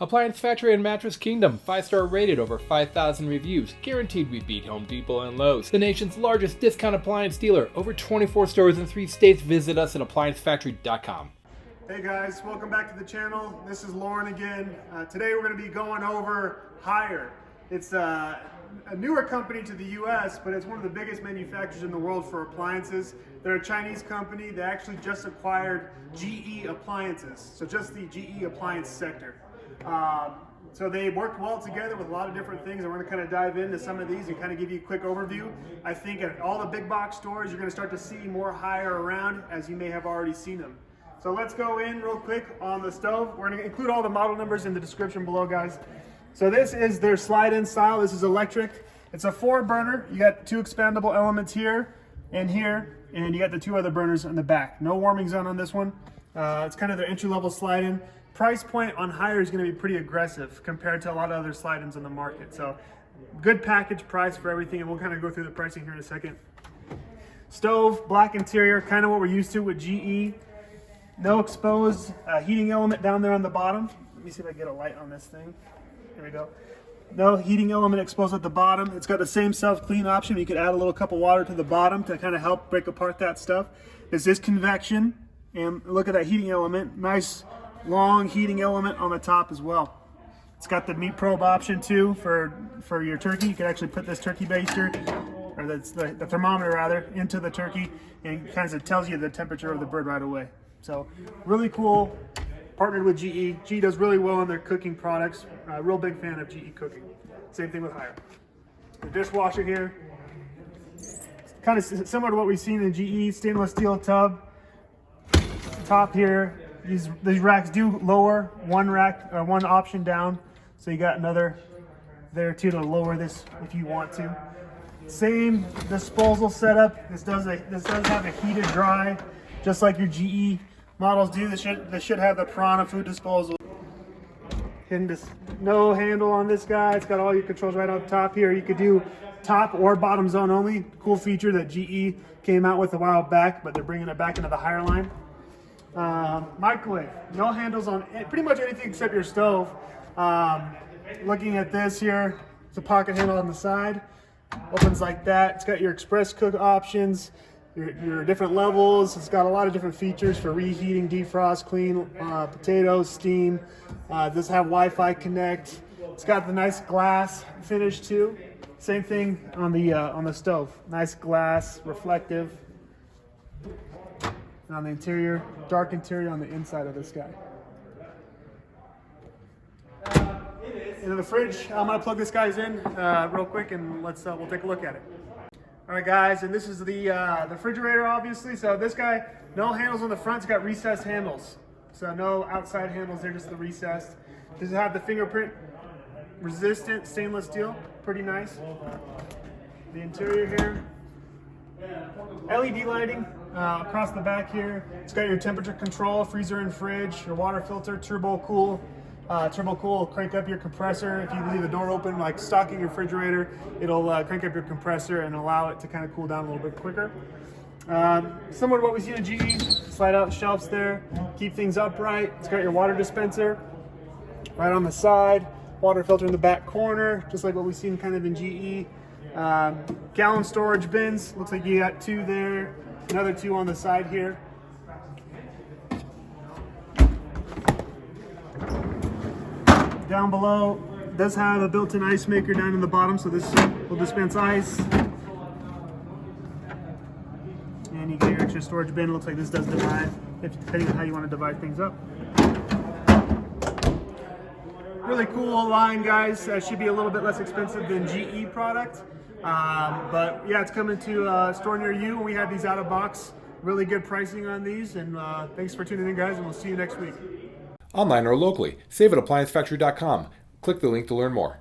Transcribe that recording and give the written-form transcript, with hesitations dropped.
Appliance Factory and Mattress Kingdom, 5-star rated, over 5,000 reviews, guaranteed we beat Home Depot and Lowe's. The nation's largest discount appliance dealer, over 24 stores in 3 states. Visit us at ApplianceFactory.com. Hey guys, welcome back to the channel. This is Lauren again. Today we're going to be going over Haier. It's a newer company to the US, but it's one of the biggest manufacturers in the world for appliances. They're a Chinese company. They actually just acquired GE Appliances, so just the GE appliance sector. So they worked well together with a lot of different things, and we're going to kind of dive into some of these and kind of give you a quick overview. I think at all the big box stores, you're going to start to see more Haier around, as you may have already seen them. So let's go in real quick on the stove. We're going to include all the model numbers in the description below, guys. So this is their slide-in style. This is electric. It's a 4-burner. You got 2 expandable elements here, and you got the 2 other burners in the back. No warming zone on this one. It's kind of their entry-level slide-in. Price point on Haier is going to be pretty aggressive compared to a lot of other slide-ins on the market. So good package price for everything, and we'll kind of go through the pricing here in a second. Stove, black interior, kind of what we're used to with GE. No exposed heating element down there on the bottom. Let me see if I can get a light on this thing. There we go. No heating element exposed at the bottom. It's got the same self-clean option. You could add a little cup of water to the bottom to kind of help break apart that stuff. This is convection, and look at that heating element. Nice long heating element on the top as well. It's got the meat probe option too for your turkey. You can actually put this turkey baster, or the thermometer rather, into the turkey, and it kind of tells you the temperature of the bird right away. So really cool. Partnered with GE. GE does really well in their cooking products. Real big fan of GE cooking. Same thing with Haier. The dishwasher here, kind of similar to what we've seen in GE. Stainless steel tub. Top here. These racks do lower one option down, so you got another there too to lower this if you want to. Same disposal setup. This does have a heated dry, just like your GE models do. This should have the Piranha food disposal. No handle on this guy. It's got all your controls right up top here. You could do top or bottom zone only. Cool feature that GE came out with a while back, but they're bringing it back into the Haier line. Microwave, no handles on pretty much anything except your stove. Looking at this here, it's a pocket handle on the side, opens like that. It's got your express cook options, your different levels. It's got a lot of different features for reheating, defrost, clean potatoes, steam. Does have Wi-Fi connect. It's got the nice glass finish too. Same thing on the stove. Nice glass, reflective. And on the interior, dark interior on the inside of this guy. Into the fridge, I'm gonna plug this guy's in real quick, and we'll take a look at it. All right, guys, and this is the refrigerator, obviously. So this guy, no handles on the front. It's got recessed handles, so no outside handles. They're just the recessed. Does it have the fingerprint resistant stainless steel? Pretty nice. The interior here. LED lighting across the back here. It's got your temperature control, freezer and fridge, your water filter, turbo cool. Turbo cool will crank up your compressor. If you leave the door open, like stocking your refrigerator, it'll crank up your compressor and allow it to kind of cool down a little bit quicker. Similar to what we see in GE, slide out shelves there, keep things upright. It's got your water dispenser right on the side, water filter in the back corner, just like what we've seen kind of in GE. Gallon storage bins, looks like you got 2 there, another 2 on the side here. Down below, does have a built-in ice maker down in the bottom, so this will dispense ice. And you get your extra storage bin. Looks like this does divide, depending on how you want to divide things up. Really cool line, guys. Should be a little bit less expensive than GE product. But yeah, it's coming to a store near you. We have these out of box. Really good pricing on these, and thanks for tuning in, guys, and we'll see you next week. Online or locally, save at ApplianceFactory.com. Click the link to learn more.